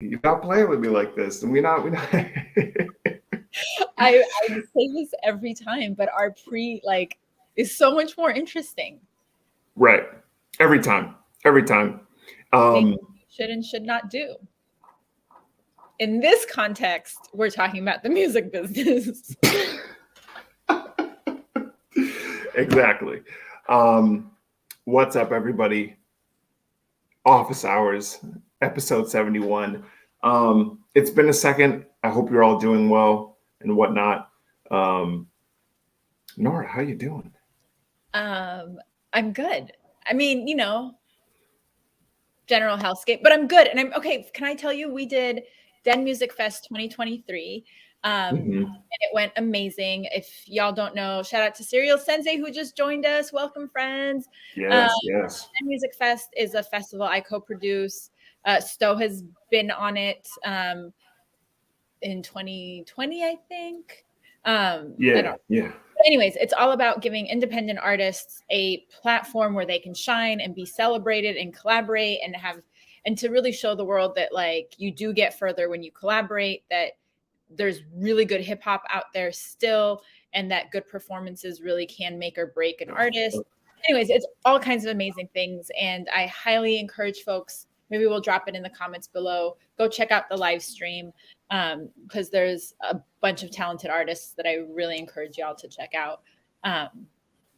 You're not playing with me like this, and we not. I say this every time, but our is so much more interesting. Right. Every time. Things you should and should not do. In this context, we're talking about the music business. Exactly. What's up, everybody? Office Hours, episode 71. It's been a second. I hope you're all doing well and whatnot. Nora, how you doing? I'm good. I mean, general hellscape, but I'm good. And I'm okay. Can I tell you, we did Den Music Fest 2023. And it went amazing. If y'all don't know, shout out to Serial Sensei who just joined us. Welcome, friends. Yes. Den Music Fest is a festival I co-produce. Sto has been on it in 2020, I think. Yeah. But anyways, it's all about giving independent artists a platform where they can shine and be celebrated and collaborate and to really show the world that you do get further when you collaborate, that there's really good hip hop out there still, and that good performances really can make or break an artist. Anyways, it's all kinds of amazing things. And I highly encourage folks, maybe we'll drop it in the comments below, go check out the live stream because there's a bunch of talented artists that I really encourage y'all to check out.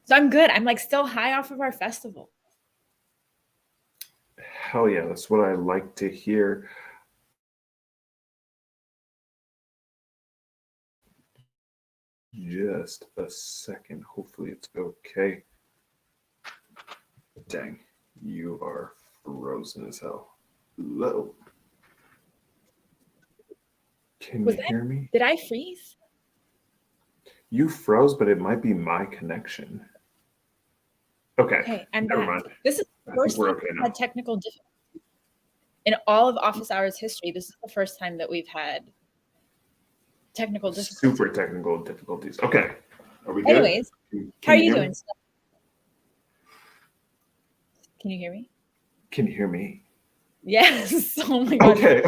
So I'm good. I'm still high off of our festival. Hell yeah, that's what I like to hear. Just a second. Hopefully it's okay. Dang, you are frozen as hell. Hello. Can you hear me? Did I freeze? You froze, but it might be my connection. Okay, I'm never back. mind. This is the first time we've had technical difficulties. In all of Office Hours history, this is the first time that we've had technical difficulties. Super technical difficulties. Okay. Are we good? Anyways, how are you doing? Can you hear me? Can you hear me? Yes. Oh my God. Okay.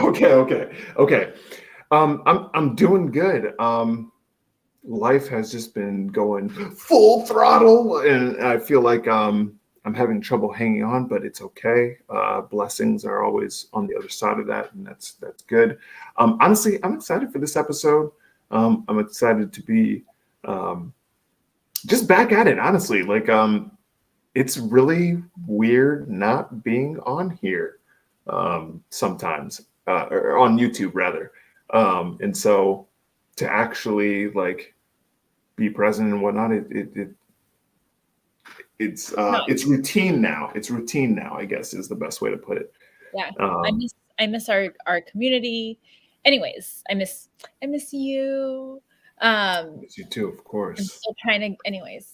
I'm doing good. Life has just been going full throttle, and I feel like I'm having trouble hanging on, but it's okay. Blessings are always on the other side of that, and that's good. Honestly, I'm excited for this episode. I'm excited to be just back at it. Honestly, it's really weird not being on here sometimes, or on YouTube rather. And so to actually be present and whatnot, it's routine now. It's routine now, I guess, is the best way to put it. Yeah. I miss our community. Anyways, I miss you. Miss you too, of course. I'm still trying to. Anyways,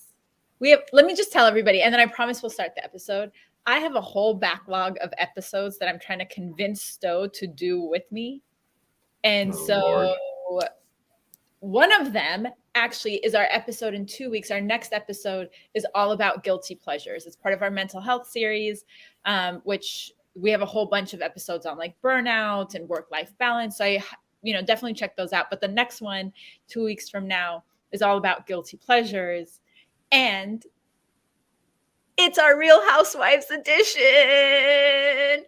let me just tell everybody, and then I promise we'll start the episode. I have a whole backlog of episodes that I'm trying to convince Sto to do with me. And Lord. One of them actually is our episode in 2 weeks. Our next episode is all about guilty pleasures. It's part of our mental health series, which we have a whole bunch of episodes on burnout and work-life balance. So I, definitely check those out. But the next one, 2 weeks from now, is all about guilty pleasures. And it's our Real Housewives edition.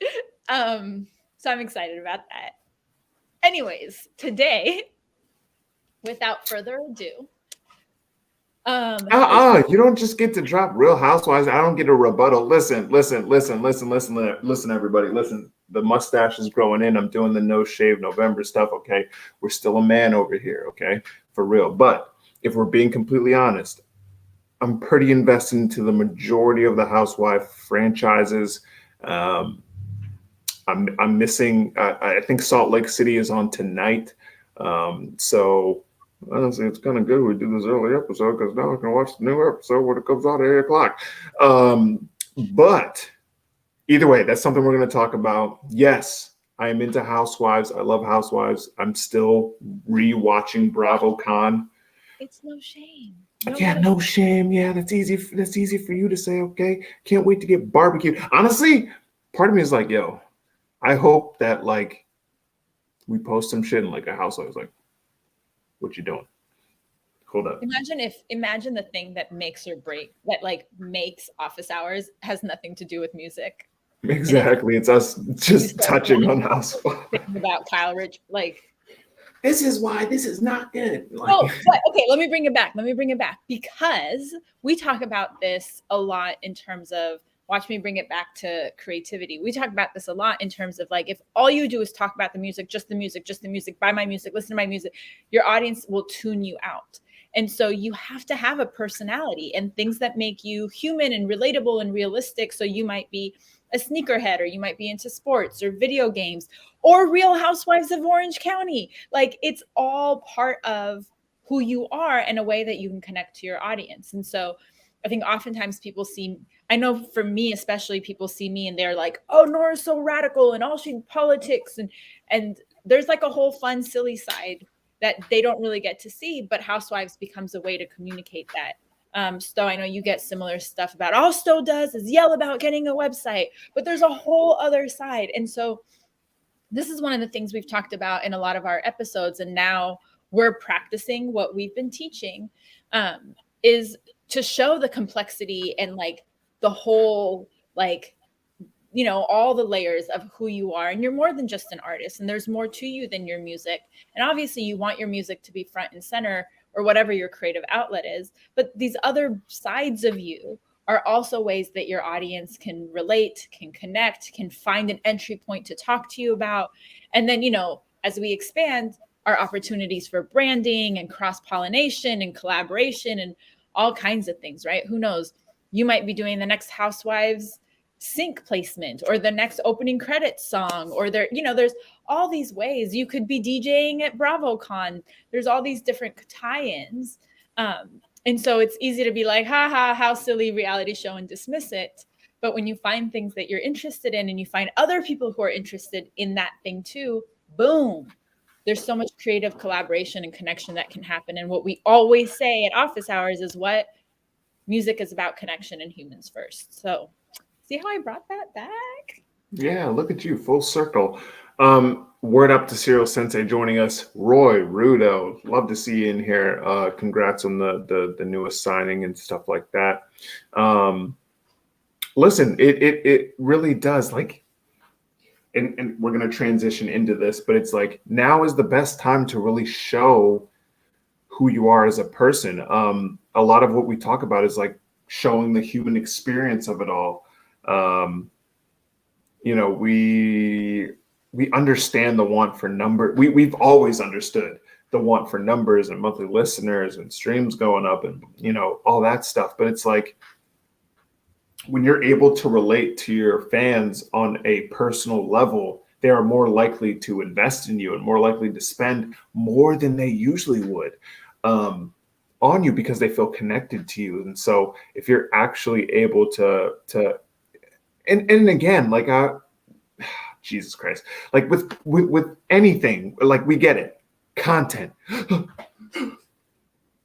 So I'm excited about that. Anyways, today, without further ado, you don't just get to drop Real Housewives. I don't get a rebuttal. Listen, everybody. Listen, the mustache is growing in. I'm doing the no shave November stuff. Okay, we're still a man over here. Okay, for real. But if we're being completely honest, I'm pretty invested into the majority of the Housewife franchises. I'm missing. I think Salt Lake City is on tonight. So honestly, it's kind of good we do this early episode because now I can watch the new episode when it comes out at 8 o'clock. But either way, that's something we're going to talk about. Yes, I am into Housewives. I love Housewives. I'm still rewatching BravoCon. It's no shame. No shame. Yeah, that's easy. That's easy for you to say. Okay, can't wait to get barbecued. Honestly, part of me is like, yo, I hope that we post some shit and like a housewife was like, what you doing? Hold up. Imagine the thing that makes or break, that like makes office hours has nothing to do with music. Exactly. It's us just touching on housewives. About Kyle Rich, like, this is why this is not good. Like, oh, but okay, let me bring it back because we talk about this a lot in terms of, watch me bring it back to creativity. We talk about this a lot in terms of like, if all you do is talk about the music, just the music, buy my music, listen to my music, your audience will tune you out. And so you have to have a personality and things that make you human and relatable and realistic. So you might be a sneakerhead, or you might be into sports or video games or Real Housewives of Orange County. Like, it's all part of who you are in a way that you can connect to your audience. And so I think oftentimes people see, I know for me especially, people see me and they're like, oh, Nora's so radical and all she politics, and there's like a whole fun, silly side that they don't really get to see, but Housewives becomes a way to communicate that. Sto, I know you get similar stuff about, all Sto does is yell about getting a website, but there's a whole other side. And so this is one of the things we've talked about in a lot of our episodes, and now we're practicing what we've been teaching, is to show the complexity and like the whole, like, you know, all the layers of who you are. And you're more than just an artist, and there's more to you than your music. And obviously you want your music to be front and center, or whatever your creative outlet is, but these other sides of you are also ways that your audience can relate, can connect, can find an entry point to talk to you about. And then, you know, as we expand, our opportunities for branding and cross-pollination and collaboration and all kinds of things, right? Who knows? You might be doing the next Housewives sync placement, or the next opening credits song, or there, you know, there's all these ways. You could be DJing at BravoCon. There's all these different tie-ins. And so it's easy to be like, how silly reality show, and dismiss it. But when you find things that you're interested in, and you find other people who are interested in that thing too, boom, there's so much creative collaboration and connection that can happen. And what we always say at office hours is, what music is about, connection and humans first. So see how I brought that back? Yeah, look at you, full circle. Word up to Serial Sensei joining us. Roy Rudo, love to see you in here. Congrats on the newest signing and stuff like that. Listen, it really does, like, and we're gonna transition into this, but it's like, now is the best time to really show who you are as a person. A lot of what we talk about is like showing the human experience of it all. You know, we understand the want for number. We've always understood the want for numbers and monthly listeners and streams going up and, you know, all that stuff. But it's like, when you're able to relate to your fans on a personal level, they are more likely to invest in you and more likely to spend more than they usually would on you, because they feel connected to you. And so if you're actually able to and again, like, Jesus Christ, like with anything, like, we get it, content. I'm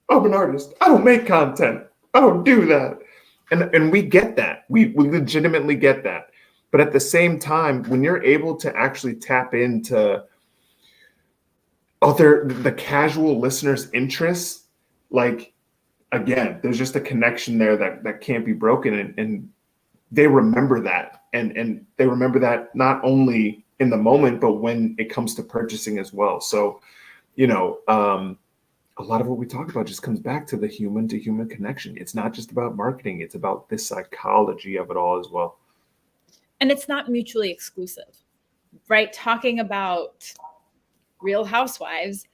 an artist, I don't make content, I don't do that. And we get that. We legitimately get that. But at the same time, when you're able to actually tap into the casual listener's interests, like, again, there's just a connection there that can't be broken. And they remember that. And they remember that not only in the moment, but when it comes to purchasing as well. So, you know, a lot of what we talk about just comes back to the human to human connection. It's not just about marketing. It's about the psychology of it all as well. And it's not mutually exclusive, right? Talking about Real Housewives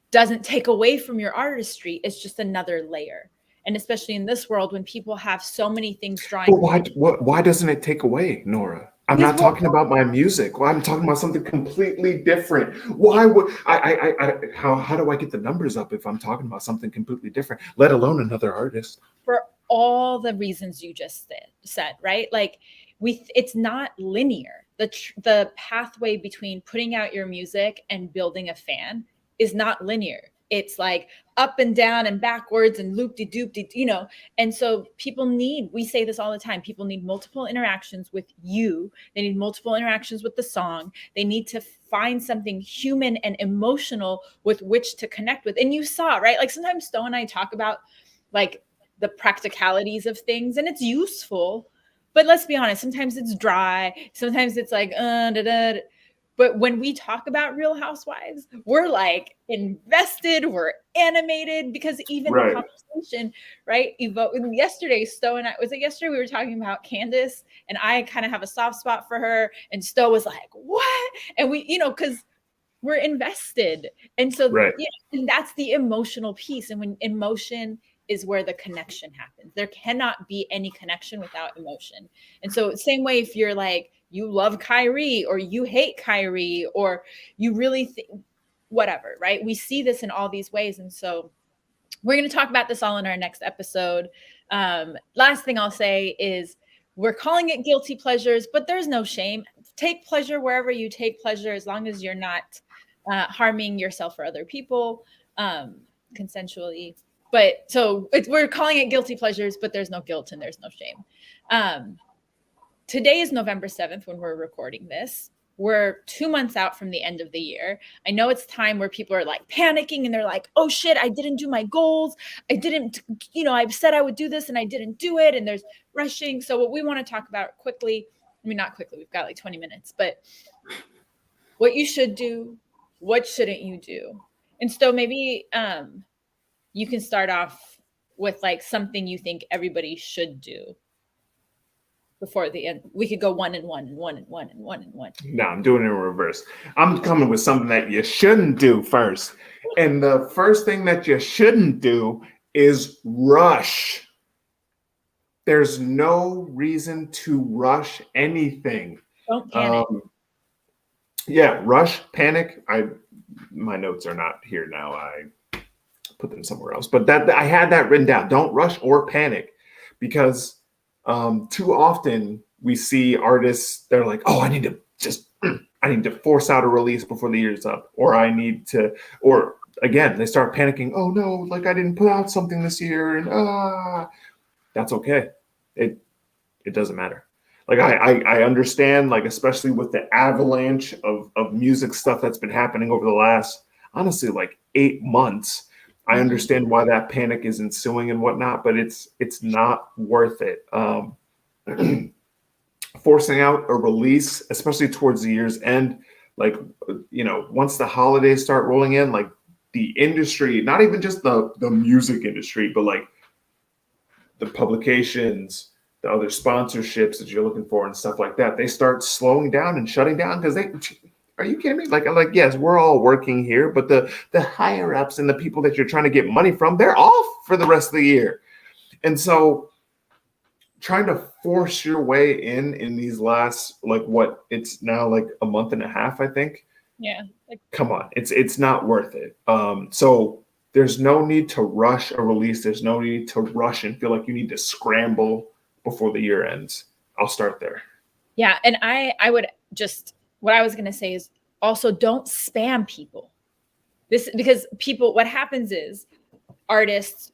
doesn't take away from your artistry. It's just another layer. And especially in this world, when people have so many things drawing. But why doesn't it take away, Nora? I'm not talking about my music. Well, I'm talking about something completely different. Why would how do I get the numbers up if I'm talking about something completely different, let alone another artist? For all the reasons you just said, right? Like, it's not linear. The pathway between putting out your music and building a fan is not linear. it's like up and down and backwards and loop-de-doop, you know. And so we say this all the time, people need multiple interactions with you. They need multiple interactions with the song. They need to find something human and emotional with which to connect with. And you saw, right? Like sometimes Sto and I talk about like the practicalities of things, and it's useful. But let's be honest, sometimes it's dry. Sometimes it's like, da, da, da. But when we talk about Real Housewives, we're like invested, we're animated, because even the conversation, right? Yesterday, Sto and I, was it yesterday we were talking about Candace, and I kind of have a soft spot for her, and Sto was like, what? And we, you know, because we're invested. And so, and that's the emotional piece. And when emotion is where the connection happens, there cannot be any connection without emotion. And so same way, if you're like, you love Kyrie or you hate Kyrie or you really think whatever, right? We see this in all these ways. And so we're going to talk about this all in our next episode. Last thing I'll say is we're calling it guilty pleasures, but there's no shame. Take pleasure wherever you take pleasure, as long as you're not harming yourself or other people consensually. But so we're calling it guilty pleasures, but there's no guilt and there's no shame. Today is November 7th when we're recording this. We're 2 months out from the end of the year. I know it's time where people are like panicking and they're like, oh shit, I didn't do my goals. I didn't, you know, I said I would do this and I didn't do it. And there's rushing. So what we want to talk about quickly, I mean, not quickly, we've got like 20 minutes, but what you should do, what shouldn't you do? And so maybe you can start off with like something you think everybody should do before the end. We could go one and one and one and one and one and one. No, I'm doing it in reverse. I'm coming with something that you shouldn't do first. And the first thing that you shouldn't do is rush. There's no reason to rush anything. Don't panic. Rush, panic. My notes are not here now. I put them somewhere else. But that I had that written down. Don't rush or panic, because too often we see artists, they're like, oh, I need to force out a release before the year's up, or again, they start panicking. Oh no, like I didn't put out something this year, and that's okay. It doesn't matter. Like I understand, like especially with the avalanche of music stuff that's been happening over the last, honestly, like 8 months. I understand why that panic is ensuing and whatnot, but it's not worth it. Forcing out a release, especially towards the year's end, like, you know, once the holidays start rolling in, like the industry, not even just the music industry, but like the publications, the other sponsorships that you're looking for and stuff like that, they start slowing down and shutting down because are you kidding me? Like, yes, we're all working here, but the higher ups and the people that you're trying to get money from, they're off for the rest of the year. And so trying to force your way in these last, like what, it's now like a month and a half, I think. Yeah. Come on. It's not worth it. So there's no need to rush a release. There's no need to rush and feel like you need to scramble before the year ends. I'll start there. Yeah. And I would just, what I was going to say is also don't spam people. Because people, what happens is artists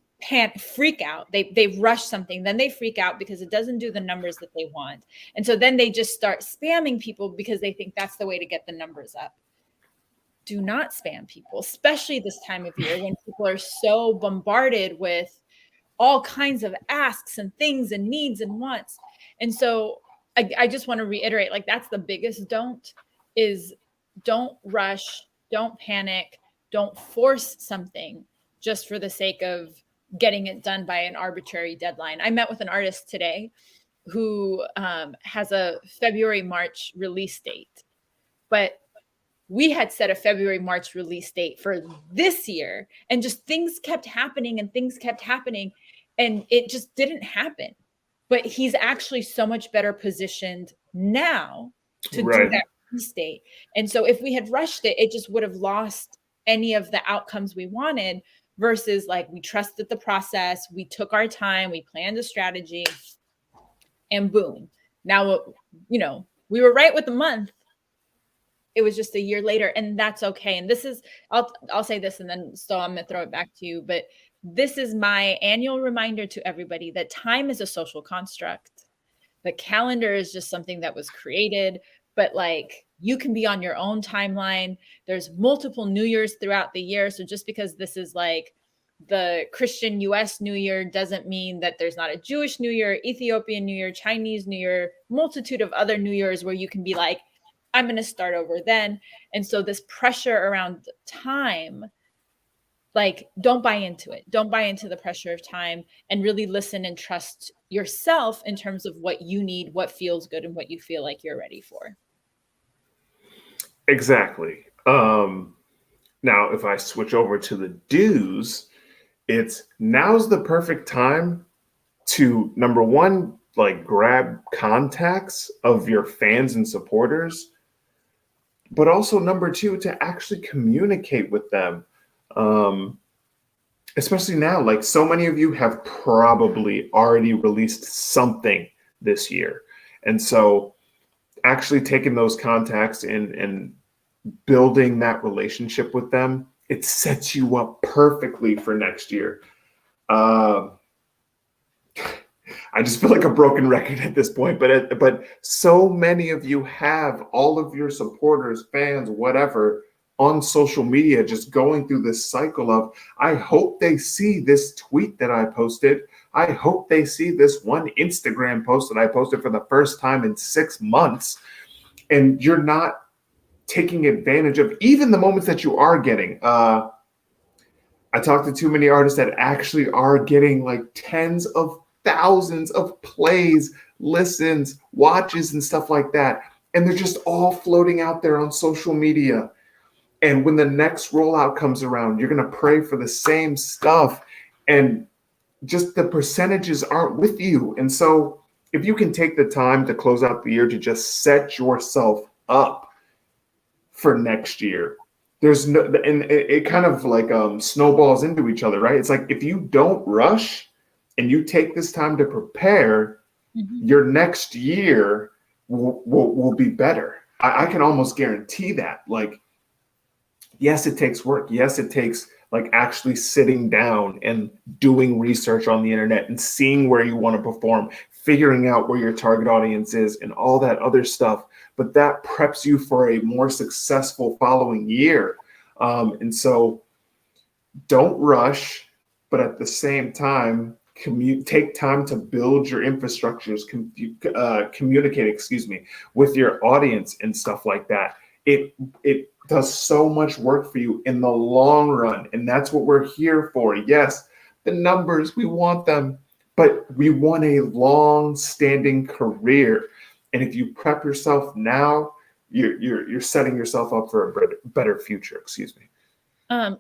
freak out. They rush something, then they freak out because it doesn't do the numbers that they want. And so then they just start spamming people because they think that's the way to get the numbers up. Do not spam people, especially this time of year when people are so bombarded with all kinds of asks and things and needs and wants. And so I just want to reiterate, like that's the biggest don't rush, don't panic, don't force something just for the sake of getting it done by an arbitrary deadline. I met with an artist today who has a February, March release date, but we had set a February, March release date for this year, and just things kept happening and it just didn't happen. But he's actually so much better positioned now to do that release date. And so if we had rushed it, it just would have lost any of the outcomes we wanted, versus like we trusted the process, we took our time, we planned a strategy, and boom. Now, you know, we were right with the month, it was just a year later, and that's okay. And this is, I'll say this, and then so I'm gonna throw it back to you. But this is my annual reminder to everybody that time is a social construct. The calendar is just something that was created, but like you can be on your own timeline. There's multiple New Year's throughout the year. So just because this is like the Christian US New Year doesn't mean that there's not a Jewish New Year, Ethiopian New Year, Chinese New Year, multitude of other New Years where you can be like, I'm going to start over then. And so this pressure around time, like, don't buy into it. Don't buy into the pressure of time, and really listen and trust yourself in terms of what you need, what feels good, and what you feel like you're ready for. Exactly. Now, if I switch over to the do's, it's now's the perfect time to, number one, like grab contacts of your fans and supporters, but also number two, to actually communicate with them. Especially now, like so many of you have probably already released something this year. And so actually taking those contacts and building that relationship with them, it sets you up perfectly for next year. I just feel like a broken record at this point, but so many of you have all of your supporters, fans, whatever, on social media, just going through this cycle of, I hope they see this tweet that I posted. I hope they see this one Instagram post that I posted for the first time in 6 months. And you're not taking advantage of even the moments that you are getting. I talk to too many artists that actually are getting like tens of thousands of plays, listens, watches, and stuff like that. And they're just all floating out there on social media. And when the next rollout comes around, you're going to pray for the same stuff. And just the percentages aren't with you. And so if you can take the time to close out the year to just set yourself up for next year, there's no, and it kind of like snowballs into each other, right? It's like if you don't rush and you take this time to prepare, your next year will be better. I can almost guarantee that. Like, yes, it takes work. Yes, it takes like actually sitting down and doing research on the internet and seeing where you want to perform, figuring out where your target audience is and all that other stuff. But that preps you for a more successful following year. And so don't rush, but at the same time, take time to build your infrastructures, communicate, with your audience and stuff like that. It does so much work for you in the long run. And that's what we're here for. Yes, the numbers, we want them, but we want a long-standing career. And if you prep yourself now, you're setting yourself up for a better future.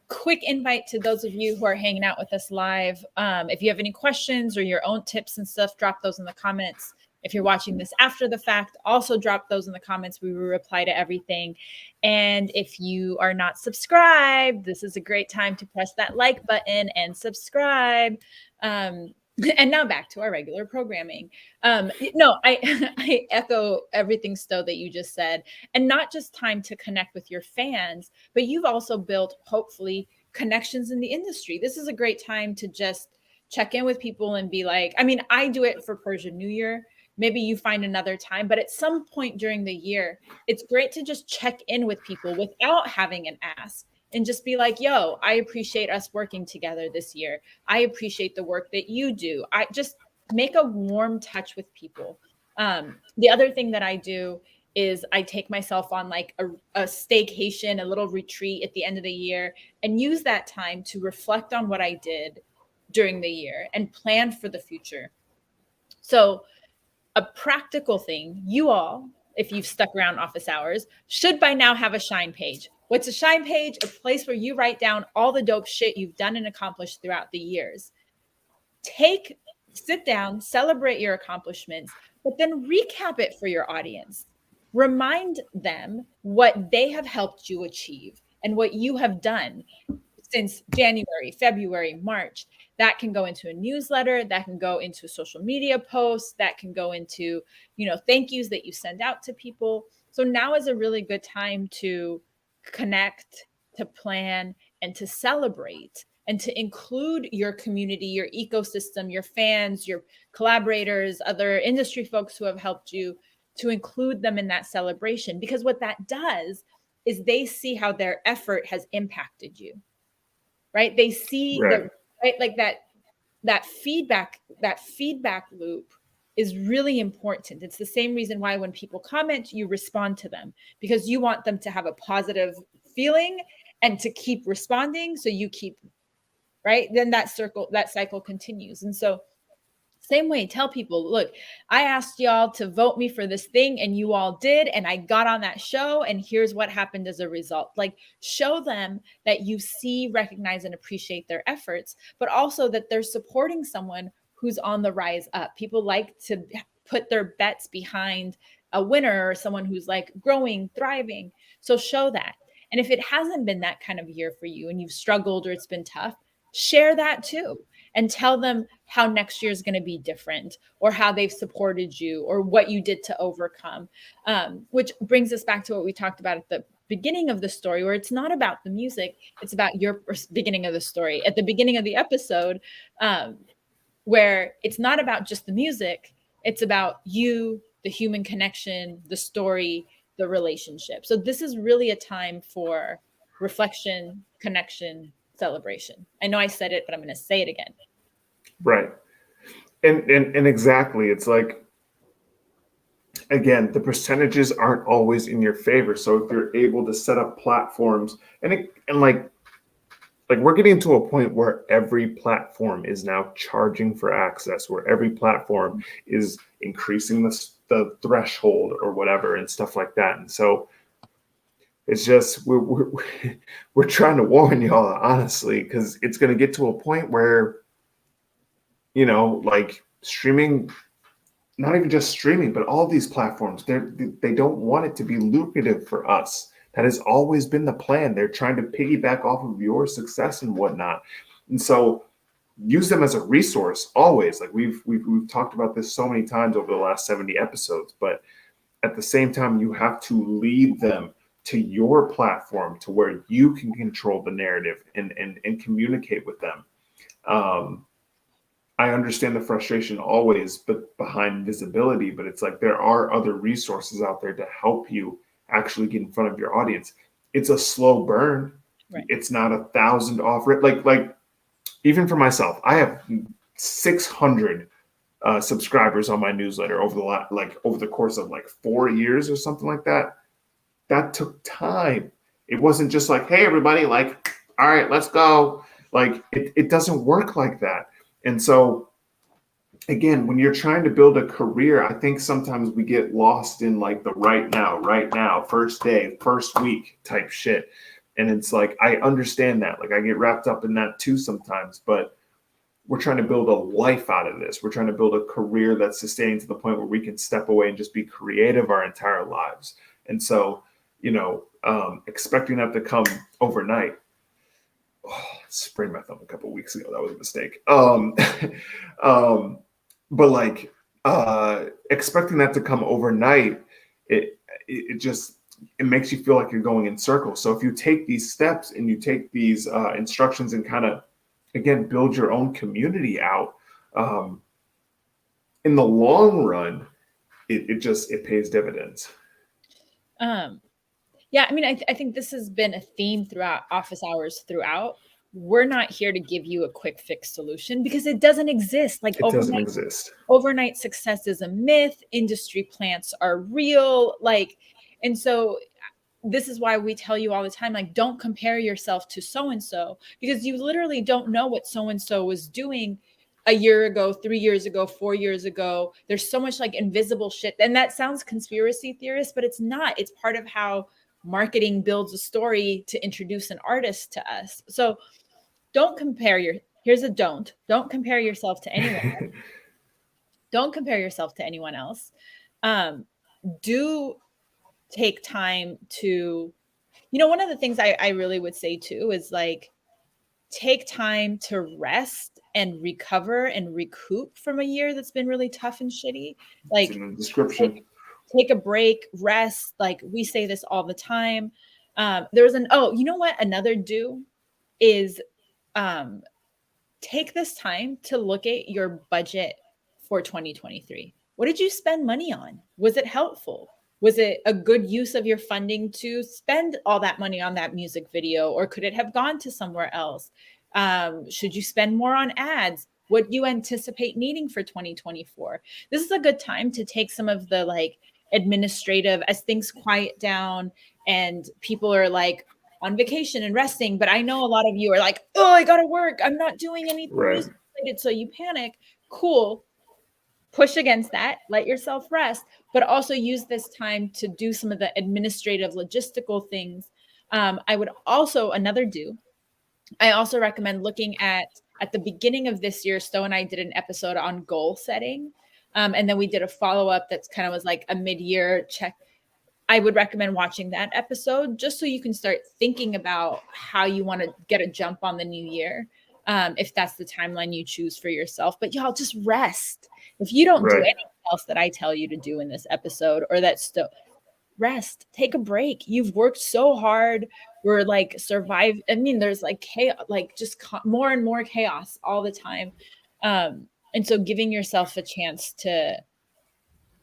Quick invite to those of you who are hanging out with us live. If you have any questions or your own tips and stuff, drop those in the comments. If you're watching this after the fact, also drop those in the comments. We will reply to everything. And if you are not subscribed, this is a great time to press that like button and subscribe. And now back to our regular programming. No, I echo everything, Sto, that you just said. And not just time to connect with your fans, but you've also built, hopefully, connections in the industry. This is a great time to just check in with people and be like, I mean, I do it for Persian New Year. Maybe you find another time, but at some point during the year, it's great to just check in with people without having an ask and just be like, yo, I appreciate us working together this year. I appreciate the work that you do. I just make a warm touch with people. The other thing that I do is I take myself on like a staycation, a little retreat at the end of the year, and use that time to reflect on what I did during the year and plan for the future. So a practical thing, you all, if you've stuck around office hours, should by now have a Shine page. What's a Shine page? A place where you write down all the dope shit you've done and accomplished throughout the years. Sit down, celebrate your accomplishments, but then recap it for your audience. Remind them what they have helped you achieve and what you have done since January, February, March. That can go into a newsletter, that can go into social media posts, that can go into, thank yous that you send out to people. So now is a really good time to connect, to plan, and to celebrate, and to include your community, your ecosystem, your fans, your collaborators, other industry folks who have helped you, to include them in that celebration. Because what that does is they see how their effort has impacted you, right? They see Right. that, right? Like that feedback loop is really important. It's the same reason why when people comment, you respond to them, because you want them to have a positive feeling and to keep responding. So you keep, right? Then that cycle continues. And so same way, tell people, look, I asked y'all to vote me for this thing and you all did. And I got on that show and here's what happened as a result. Like, show them that you see, recognize, and appreciate their efforts, but also that they're supporting someone who's on the rise up. People like to put their bets behind a winner or someone who's like growing, thriving. So show that. And if it hasn't been that kind of year for you and you've struggled or it's been tough, share that too, and tell them how next year is going to be different, or how they've supported you, or what you did to overcome. Which brings us back to what we talked about at the beginning of the story, where it's not about the music, it's about your beginning of the story at the beginning of the episode, where it's not about just the music, it's about you, the human connection, the story, the relationship. So this is really a time for reflection, connection, celebration. I know I said it, but I'm going to say it again. Right. And exactly, it's like, again, the percentages aren't always in your favor. So if you're able to set up platforms, and like we're getting to a point where every platform is now charging for access, where every platform is increasing the threshold or whatever and stuff like that. And so it's just we're trying to warn y'all, honestly, because it's going to get to a point where, like streaming, not even just streaming, but all these platforms, they don't want it to be lucrative for us. That has always been the plan. They're trying to piggyback off of your success and whatnot. And so use them as a resource always. Like we've talked about this so many times over the last 70 episodes, but at the same time, you have to lead them to your platform to where you can control the narrative and communicate with them. I understand the frustration always, but behind visibility, but it's like there are other resources out there to help you actually get in front of your audience. It's a slow burn. Right. It's not 1,000 offer. Like even for myself, I have 600 subscribers on my newsletter over the course of like 4 years or something like that. That took time. It wasn't just like, hey, everybody, like, all right, let's go. Like it doesn't work like that. And so, again, when you're trying to build a career, I think sometimes we get lost in like the right now, first day, first week type shit. And it's like, I understand that. Like I get wrapped up in that too sometimes, but we're trying to build a life out of this. We're trying to build a career that's sustaining to the point where we can step away and just be creative our entire lives. And so, expecting that to come overnight. Oh, I sprained my thumb a couple of weeks ago. That was a mistake. But like expecting that to come overnight, it just it makes you feel like you're going in circles. So if you take these steps and you take these instructions and kind of, again, build your own community out, in the long run, it pays dividends. Yeah, I mean, I think this has been a theme throughout office hours throughout. We're not here to give you a quick fix solution because it doesn't exist. Like It doesn't exist. overnight success is a myth. Industry plants are real. And so this is why we tell you all the time, like, don't compare yourself to so-and-so, because you literally don't know what so-and-so was doing a year ago, 3 years ago, 4 years ago. There's so much like invisible shit. And that sounds conspiracy theorist, but it's not. It's part of how marketing builds a story to introduce an artist to us. So don't compare here's a don't compare yourself to anyone. Don't compare yourself to anyone else. Do take time to, one of the things I really would say too is like, take time to rest and recover and recoup from a year that's been really tough and shitty. It's in the description. take a break, rest. Like we say this all the time. There was you know what? Another do is take this time to look at your budget for 2023. What did you spend money on? Was it helpful? Was it a good use of your funding to spend all that money on that music video, or could it have gone to somewhere else? Should you spend more on ads? What do you anticipate needing for 2024? This is a good time to take some of the like administrative, as things quiet down and people are like on vacation and resting. But I know a lot of you are like, oh, I gotta work. I'm not doing anything Right. music related. So you panic. Cool. Push against that, let yourself rest, but also use this time to do some of the administrative logistical things. I would also I also recommend looking at the beginning of this year, Sto and I did an episode on goal setting. And then we did a follow-up that's kind of was like a mid-year check. I would recommend watching that episode just so you can start thinking about how you want to get a jump on the new year, if that's the timeline you choose for yourself. But y'all just rest. If you don't do anything else that I tell you to do in this episode, or that's rest, take a break. You've worked so hard. We're like survive. I mean, there's like chaos, like just more and more chaos all the time. And so giving yourself a chance to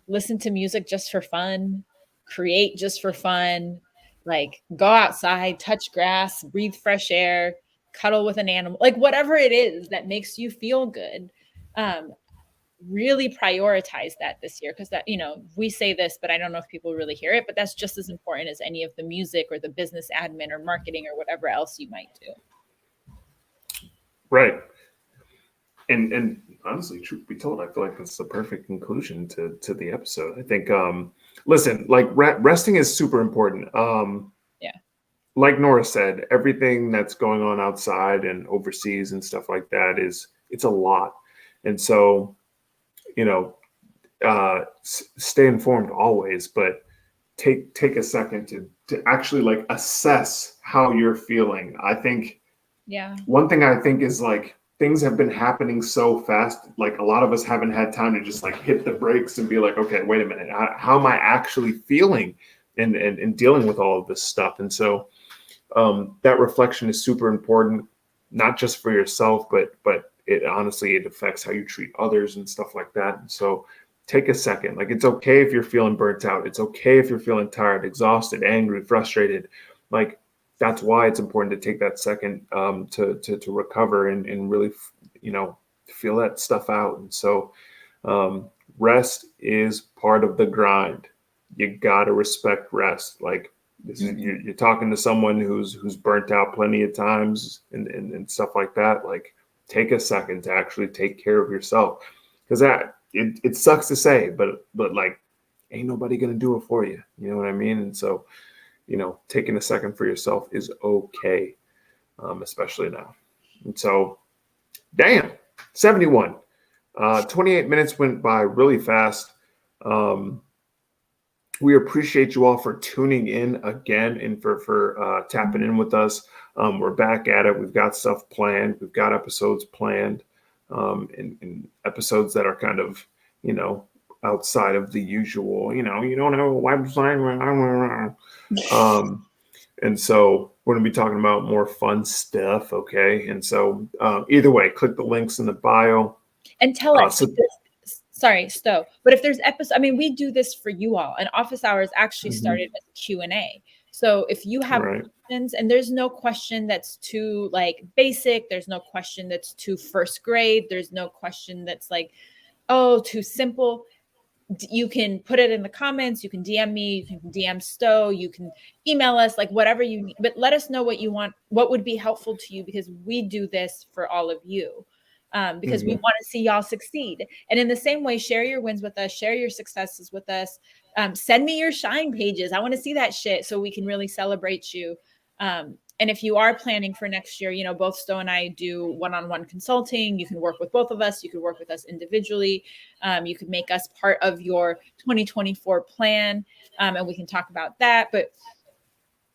listen to music just for fun, create just for fun, like go outside, touch grass, breathe fresh air, cuddle with an animal, like whatever it is that makes you feel good. Really prioritize that this year, because that, we say this, but I don't know if people really hear it, but that's just as important as any of the music or the business admin or marketing or whatever else you might do. Right. And honestly, truth be told, I feel like that's the perfect conclusion to the episode. I think, listen, like resting is super important. Yeah. Like Nora said, everything that's going on outside and overseas and stuff like that it's a lot. And so, stay informed always, but take a second to actually like assess how you're feeling. I think one thing I think is like things have been happening so fast, like a lot of us haven't had time to just like hit the brakes and be like, okay, wait a minute, how am I actually feeling and dealing with all of this stuff? And so that reflection is super important, not just for yourself, but it honestly, it affects how you treat others and stuff like that. And so take a second. Like, it's okay if you're feeling burnt out. It's okay if you're feeling tired, exhausted, angry, frustrated. Like, that's why it's important to take that second to recover and really, feel that stuff out. And so rest is part of the grind. You got to respect rest. Like, this is, you're talking to someone who's burnt out plenty of times and stuff like that. Like, take a second to actually take care of yourself, because it sucks to say, but like, ain't nobody gonna do it for you. You know what I mean? And so, taking a second for yourself is okay, especially now. And so, damn, 71, 28 minutes went by really fast. We appreciate you all for tuning in again and for tapping in with us. We're back at it. We've got stuff planned. We've got episodes planned, and episodes that are kind of, outside of the usual, you don't have a website. And so we're going to be talking about more fun stuff. Okay. And so either way, click the links in the bio. And tell us, sorry, Sto, but if there's episodes, I mean, we do this for you all, and Office Hours actually started as a Q&A. So if you have questions, and there's no question that's too like basic, there's no question that's too first grade, there's no question that's like, oh, too simple, you can put it in the comments, you can DM me, you can DM Sto, you can email us, like whatever you need, but let us know what you want, what would be helpful to you, because we do this for all of you. Because we want to see y'all succeed. And in the same way, share your wins with us, share your successes with us. Send me your shine pages. I want to see that shit so we can really celebrate you. And if you are planning for next year, both Sto and I do one-on-one consulting. You can work with both of us. You could work with us individually. You could make us part of your 2024 plan. And we can talk about that. But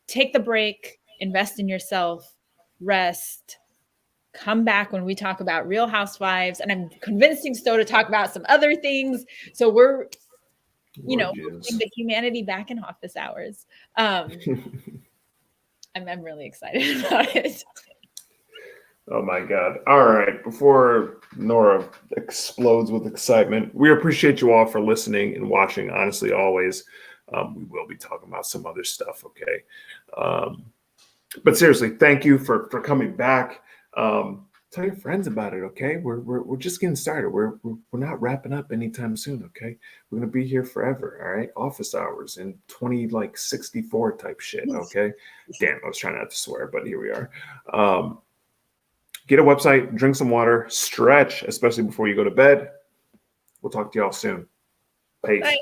take the break, invest in yourself, rest. Come back when we talk about Real Housewives, and I'm convincing Sto to talk about some other things. So we're Lord bring Jesus. the humanity back in office hours. I'm really excited about it. Oh my God. All right. Before Nora explodes with excitement, we appreciate you all for listening and watching. Honestly, always. We will be talking about some other stuff. Okay. But seriously, thank you for coming back. Tell your friends about it. Okay. We're just getting started. We're not wrapping up anytime soon. Okay. We're going to be here forever. All right. Office hours and 64 type shit. Okay. Damn. I was trying not to swear, but here we are. Get a website, drink some water, stretch, especially before you go to bed. We'll talk to y'all soon. Peace. Bye.